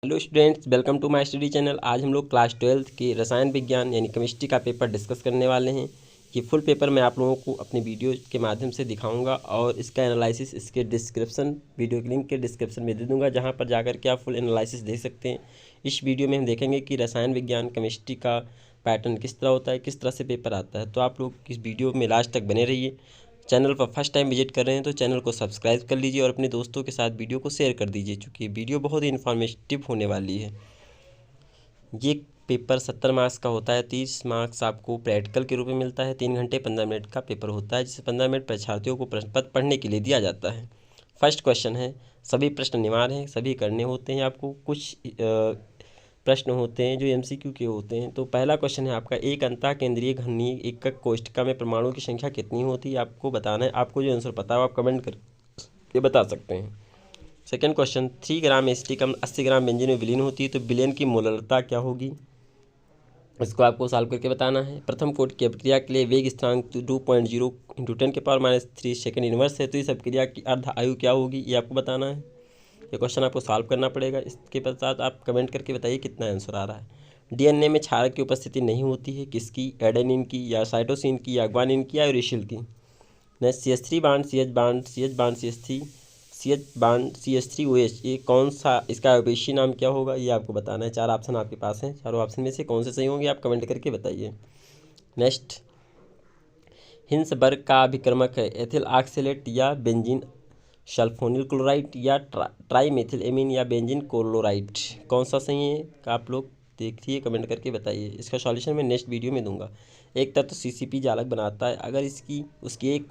Hello students, welcome to my study channel. आज हम लोग क्लास 12th के रसायन विज्ञान यानी केमिस्ट्री का पेपर डिस्कस करने वाले हैं। ये फुल पेपर मैं आप लोगों को अपने वीडियो के माध्यम से दिखाऊंगा और इसका एनालिसिस इसके डिस्क्रिप्शन वीडियो के लिंक के डिस्क्रिप्शन में दे दूंगा, जहां पर जाकर के आप फुल एनालिसिस देख सकते हैं। इस वीडियो में हम देखेंगे कि रसायन विज्ञान केमिस्ट्री का पैटर्न किस तरह होता है, किस तरह से पेपर आता है। तो आप लोग इस वीडियो में लास्ट तक बने रहिए। चैनल पर फर्स्ट टाइम विजिट कर रहे हैं तो चैनल को सब्सक्राइब कर लीजिए और अपने दोस्तों के साथ वीडियो को शेयर कर दीजिए, क्योंकि वीडियो बहुत ही इन्फॉर्मेटिव होने वाली है। ये पेपर 70 मार्क्स का होता है। 30 मार्क्स आपको प्रैक्टिकल के रूप में मिलता है। 3 घंटे 15 मिनट का पेपर होता है, जिसे 15 मिनट परीक्षार्थियों को प्रश्न पत्र पढ़ने के लिए दिया जाता है। फर्स्ट क्वेश्चन है, सभी प्रश्न अनिवार्य हैं, सभी करने होते हैं। आपको कुछ प्रश्न होते हैं जो एमसीक्यू के होते हैं। तो पहला क्वेश्चन है आपका, एक अंतः केंद्रीय घनीय एकक कोष्ठिका में परमाणु की संख्या कितनी होती है, आपको बताना है। आपको जो आंसर पता है आप कमेंट करके बता सकते हैं। सेकेंड क्वेश्चन, 3 ग्राम एसिटिक अम्ल 80 ग्राम बेंजीन में विलीन होती है तो विलयन की मोलरता क्या होगी, इसको आपको सॉल्व करके बताना है। प्रथम कोटि की अभिक्रिया के लिए वेग स्थिरांक 2.0 × 10⁻³ सेकेंड इनवर्स है, तो इस अभिक्रिया की अर्ध आयु क्या होगी, ये आपको बताना है। ये क्वेश्चन आपको सॉल्व करना पड़ेगा। इसके पश्चात आप कमेंट करके बताइए कितना आंसर आ रहा है। डीएनए में क्षारक की उपस्थिति नहीं होती है, किसकी, एडेनिन की या साइटोसिन की या ग्वानिन की या यूरेसिल की। Next, CH3 bond CH bond CH bond CH3 CH bond CH3OH, ये कौन सा, इसका आयुर्वेशी नाम क्या होगा, ये आपको बताना है। 4 ऑप्शन आपके पास हैं, चारों ऑप्शन में से कौन से सही होंगे आप कमेंट करके बताइए। नेक्स्ट, हिंसबर्ग का अभिक्रमक है, एथिल ऑक्सलेट या बेंजीन सल्फोनिल क्लोराइड या ट्राईमेथिल एमीन या बेंजीन क्लोराइड, कौन सा सही है आप लोग देखिए, कमेंट करके बताइए। इसका सॉल्यूशन मैं नेक्स्ट वीडियो में दूंगा। एक तत्व CCP जालक बनाता है, अगर उसकी एक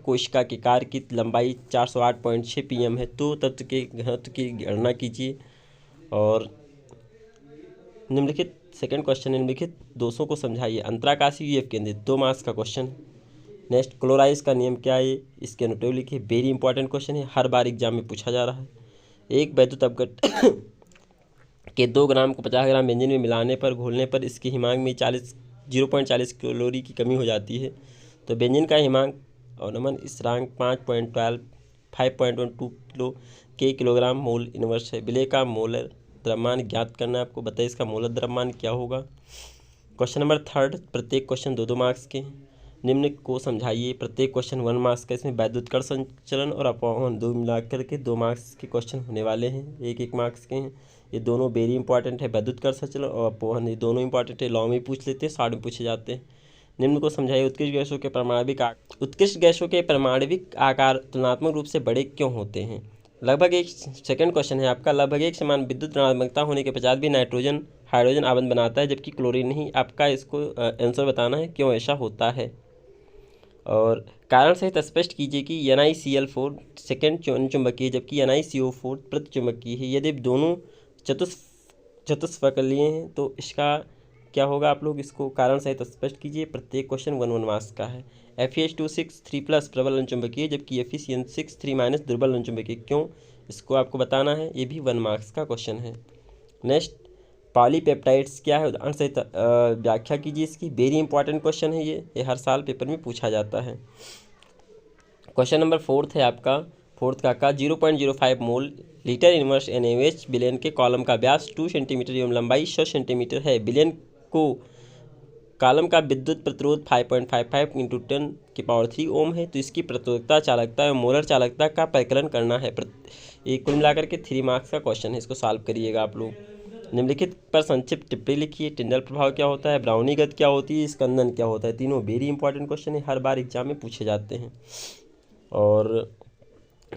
कोशिका के कार्य की लंबाई 408.6 pm है तो तत्व के घनत्व की गणना कीजिए। और निम्नलिखित सेकंड क्वेश्चन, निम्नलिखित दोषों को समझाइए। अंतराकाशी UF केंद्रित 2 मार्क्स का क्वेश्चन। नेक्स्ट, क्लोराइज का नियम क्या है, इसके नोटेबल लिखिए। वेरी इंपॉर्टेंट क्वेश्चन है, हर बार एग्जाम में पूछा जा रहा है। एक वैद्युत अपघट के 2 ग्राम को 50 ग्राम बेंजीन में मिलाने पर घोलने पर इसके हिमांक में 0.40 कैलोरी की कमी हो जाती है, तो बेंजीन का हिमांक अवनमन स्थिरांक 5.12 के किलोग्राम मोल इनवर्स है। विलेय का मोलर द्रव्यमान ज्ञात करना है आपको, बताइए इसका मोलर द्रव्यमान क्या होगा। क्वेश्चन नंबर 3, प्रत्येक क्वेश्चन 2 मार्क्स के। निम्न को समझाइए, प्रत्येक क्वेश्चन 1 मार्क्स का। इसमें वैद्युतकर्ण संचलन और अपवहन दो मिलाकर के 2 मार्क्स के क्वेश्चन होने वाले हैं, 1-1 मार्क्स के हैं। ये दोनों वेरी इंपॉर्टेंट है, वैद्युतकर्ण संचलन और अपवहन, ये दोनों इंपॉर्टेंट है। लॉ में पूछ लेते हैं, शॉर्ट में पूछे जाते हैं। निम्न को समझाइए, उत्कृष्ट गैसों के परमाणविक आकार तुलनात्मक रूप से बड़े क्यों होते हैं। लगभग एक सेकंड क्वेश्चन है आपका, लगभग एक समान विद्युत ऋणात्मकता होने के पश्चात भी नाइट्रोजन हाइड्रोजन आबंध बनाता है जबकि क्लोरीन नहीं। आपका इसको आंसर बताना है क्यों ऐसा होता है। और कारण सहित स्पष्ट कीजिए कि NiCl4 सेकेंड चुंबकीय जबकि NiCO4 प्रतिचुंबकीय है। यदि दोनों चतुष्फलकीय हैं तो इसका क्या होगा, आप लोग इसको कारण सहित स्पष्ट कीजिए। प्रत्येक क्वेश्चन 1 मार्क्स का है। FeH263+ प्रबल अनुचुंबकीय जबकि FeCN63- दुर्बल अनुचुंबकीय, क्यों, इसको आपको बताना है। ये भी 1 मार्क्स का क्वेश्चन है। नेक्स्ट, पॉलीपेप्टाइड्स क्या है, उदाहरण सहित व्याख्या कीजिए इसकी। वेरी इंपॉर्टेंट क्वेश्चन है ये हर साल पेपर में पूछा जाता है। क्वेश्चन नंबर 4 है आपका, फोर्थ का 0.05 मोल लीटर इनवर्स NaOH विलयन के कॉलम का व्यास 2 सेंटीमीटर एवं लंबाई 100 सेंटीमीटर है। विलयन को कॉलम का विद्युत प्रतिरोध 5.55 × 10⁻³ ओम है, तो इसकी प्रतिरोधकता, चालकता एवं मोलर चालकता का परिकलन करना है। एक कुल मिलाकर के 3 मार्क्स का क्वेश्चन है, इसको सॉल्व करिएगा आप लोग। निम्नलिखित पर संक्षिप्त टिप्पणी लिखिए। टिंडल प्रभाव क्या होता है, ब्राउनी गति क्या होती है, स्कंदन क्या होता है। तीनों वेरी इंपॉर्टेंट क्वेश्चन है, हर बार एग्जाम में पूछे जाते हैं। और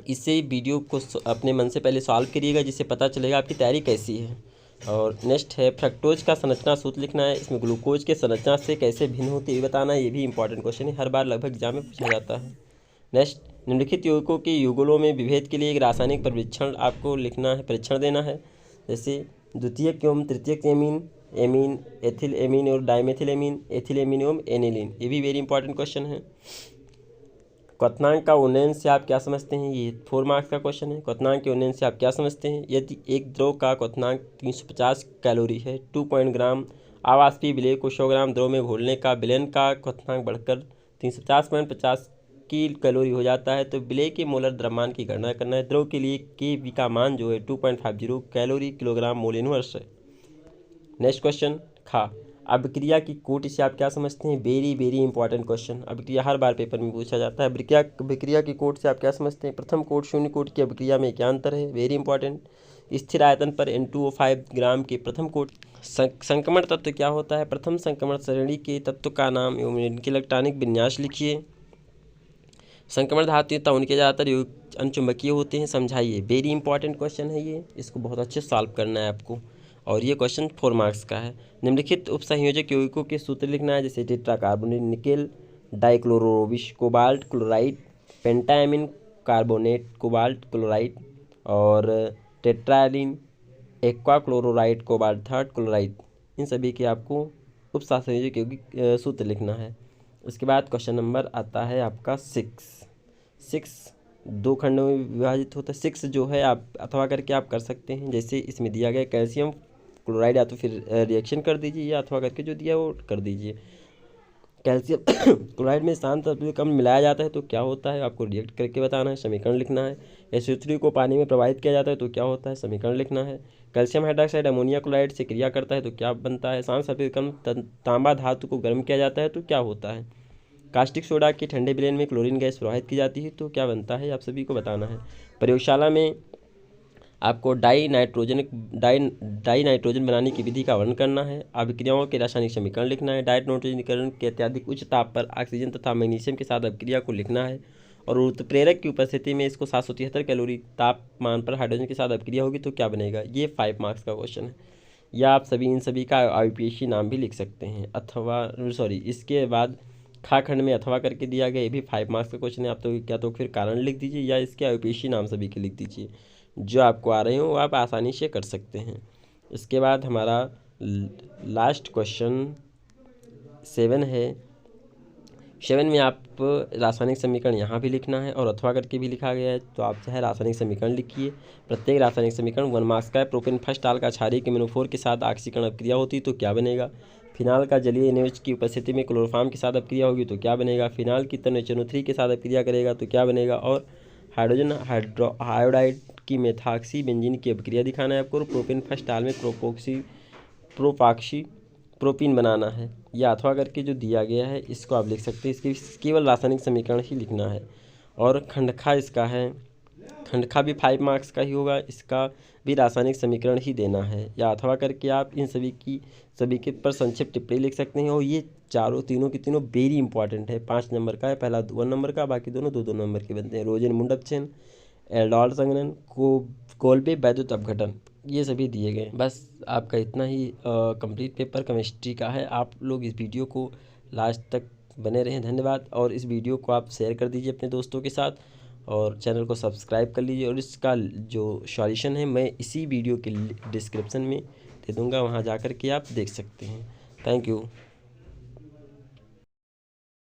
इससे वीडियो को अपने मन से पहले सॉल्व करिएगा, जिससे पता चलेगा आपकी तैयारी कैसी है। और नेक्स्ट है, फ्रक्टोज का संरचना सूत्र लिखना है। इसमें ग्लूकोज के संरचना से कैसे भिन्न होती है ये बताना है। ये भी इंपॉर्टेंट क्वेश्चन है, हर बार लगभग एग्जाम में पूछा जाता है। नेक्स्ट, निम्नलिखित यौगिकों के युगलों में विभेद के लिए एक रासायनिक परीक्षण आपको लिखना है, परीक्षण देना है। जैसे द्वितीयक एवं तृतीयक एमीन, एथिल एमीन और डाइमेथिल एमीन, एथिल एमीन एवं एनिलीन, ये भी वेरी इंपॉर्टेंट क्वेश्चन है। क्वथनांक का उन्नयन से आप क्या समझते हैं, ये 4 मार्क्स का क्वेश्चन है। क्वथनांक के उन्नयन से आप क्या समझते हैं। यदि एक द्रव का क्वथनांक 350 कैलोरी है, 2 ग्राम आवाष्पीय विलेय को 100 ग्राम द्रव में घोलने का विलयन का क्वथनांक बढ़कर 350.50 की कैलोरी हो जाता है तो विलेय के मोलर द्रव्यमान की गणना करना है। द्रव के लिए के का मान जो है 2.50 कैलोरी किलोग्राम मोल इनवर्स है। नेक्स्ट क्वेश्चन खा। अभिक्रिया की कोट से आप क्या समझते हैं? Very very important question. अभिक्रिया हर बार पेपर में पूछा जाता है। अभिक्रिया की कोट से आप क्या समझते हैं? प्रथम कोट शून्य कोट की अभिक्रिया में क्या अंतर है? Very important. स्थिर आयतन पर N2O5 ग्राम के प्रथम कोट। संक्रमण तत्व क्या होता है? प्रथम संक्रमण श्रेणी के तत्व का नाम एवं इनके इलेक्ट्रॉनिक विन्यास लिखिए। संक्रमण धातु उनके ज़्यादातर अनचुंबकीय होते हैं, समझाइए। वेरी इंपॉर्टेंट क्वेश्चन है ये, इसको बहुत अच्छे से सॉल्व करना है आपको और ये क्वेश्चन 4 मार्क्स का है। निम्नलिखित उपसंयोजक यौगिकों के सूत्र लिखना है, जैसे tetracarbonate nickel, dichlorobis cobalt chloride, pentammine carbonate cobalt chloride और tetralin aqua chloride cobalt third chloride. इन सभी के आपको उपसंयोजक यौगिक सूत्र लिखना है। उसके बाद क्वेश्चन नंबर आता है आपका 6 दो खंडों में विभाजित होता है। 6 जो है आप अथवा करके आप कर सकते हैं, जैसे इसमें दिया गया कैल्शियम क्लोराइड, या तो फिर रिएक्शन कर दीजिए या अथवा करके जो दिया वो कर दीजिए। कैल्शियम क्लोराइड में शांत कम मिलाया जाता है तो क्या होता है आपको रिएक्ट करके बताना है, समीकरण लिखना है। SO3 को पानी में प्रवाहित किया जाता है तो क्या होता है, समीकरण लिखना है। कैल्शियम हाइड्रोक्साइड अमोनिया क्लोराइड से क्रिया करता है तो क्या बनता है, शांत सल्फेट कम तांबा धातु को गर्म किया जाता है तो क्या होता है। कास्टिक सोडा के ठंडे विलयन में क्लोरीन गैस प्रवाहित की जाती है तो क्या बनता है, आप सभी को बताना है। प्रयोगशाला में आपको डाई नाइट्रोजन बनाने की विधि का वर्णन करना है। अभिक्रियाओं के रासायनिक समीकरण लिखना है। डाई नाइट्रोजनीकरण के अत्यधिक उच्च ताप पर ऑक्सीजन तथा मैग्नीशियम के साथ अभिक्रिया को लिखना है और उत्प्रेरक की उपस्थिति में इसको 773 कैलोरी तापमान पर हाइड्रोजन के साथ अभिक्रिया होगी तो क्या बनेगा। ये 5 मार्क्स का क्वेश्चन है। या आप सभी इन सभी का IUPAC नाम भी लिख सकते हैं, अथवा इसके बाद खा खंड में अथवा करके दिया गया, ये भी 5 मार्क्स का क्वेश्चन है। आप तो क्या तो फिर कारण लिख दीजिए या इसके IUPAC नाम सभी के लिख दीजिए, जो आपको आ रहे हो वो आप आसानी से कर सकते हैं। इसके बाद हमारा लास्ट क्वेश्चन 7 है। 7 में आप रासायनिक समीकरण यहाँ भी लिखना है और अथवा करके भी लिखा गया है, तो आप चाहे रासायनिक समीकरण लिखिए। प्रत्येक रासायनिक समीकरण 1 मार्क्स का है। प्रोपेन फर्स्ट आल का क्षारीय के MnO4 के साथ ऑक्सीकरण अभिक्रिया होती तो क्या बनेगा। फिनाल का जलीय NaOH की उपस्थिति में क्लोरोफॉर्म के साथ अभिक्रिया होगी तो क्या बनेगा। फिनाल की तरह NO3 के साथ अभिक्रिया करेगा तो क्या बनेगा। और हाइड्रोजन आयोडाइड की मेथॉक्सी बेंजीन की अभिक्रिया दिखाना है आपको। प्रोपेन फर्स्ट आल में प्रोपाक्सी प्रोपीन बनाना है। या अथवा करके जो दिया गया है इसको आप लिख सकते हैं, इसके केवल रासायनिक समीकरण ही लिखना है। और खंडखा इसका है, खंडखा भी 5 मार्क्स का ही होगा, इसका भी रासायनिक समीकरण ही देना है। या अथवा करके आप इन सभी के पर संक्षिप्त टिप्पणी लिख सकते हैं। और ये तीनों की तीनों वेरी इंपॉर्टेंट है। 5 नंबर का है, पहला 1 नंबर का, बाकी दोनों 2-2 नंबर के बनते हैं। रोजन मुंडपचयन, एल्डोल संघनन, कोल्बे वैद्युत अपघटन, ये सभी दिए गए। बस आपका इतना ही कंप्लीट पेपर केमिस्ट्री का है। आप लोग इस वीडियो को लास्ट तक बने रहें, धन्यवाद। और इस वीडियो को आप शेयर कर दीजिए अपने दोस्तों के साथ और चैनल को सब्सक्राइब कर लीजिए। और इसका जो सॉल्यूशन है मैं इसी वीडियो के डिस्क्रिप्शन में दे दूँगा, वहाँ जाकर के आप देख सकते हैं। Thank you.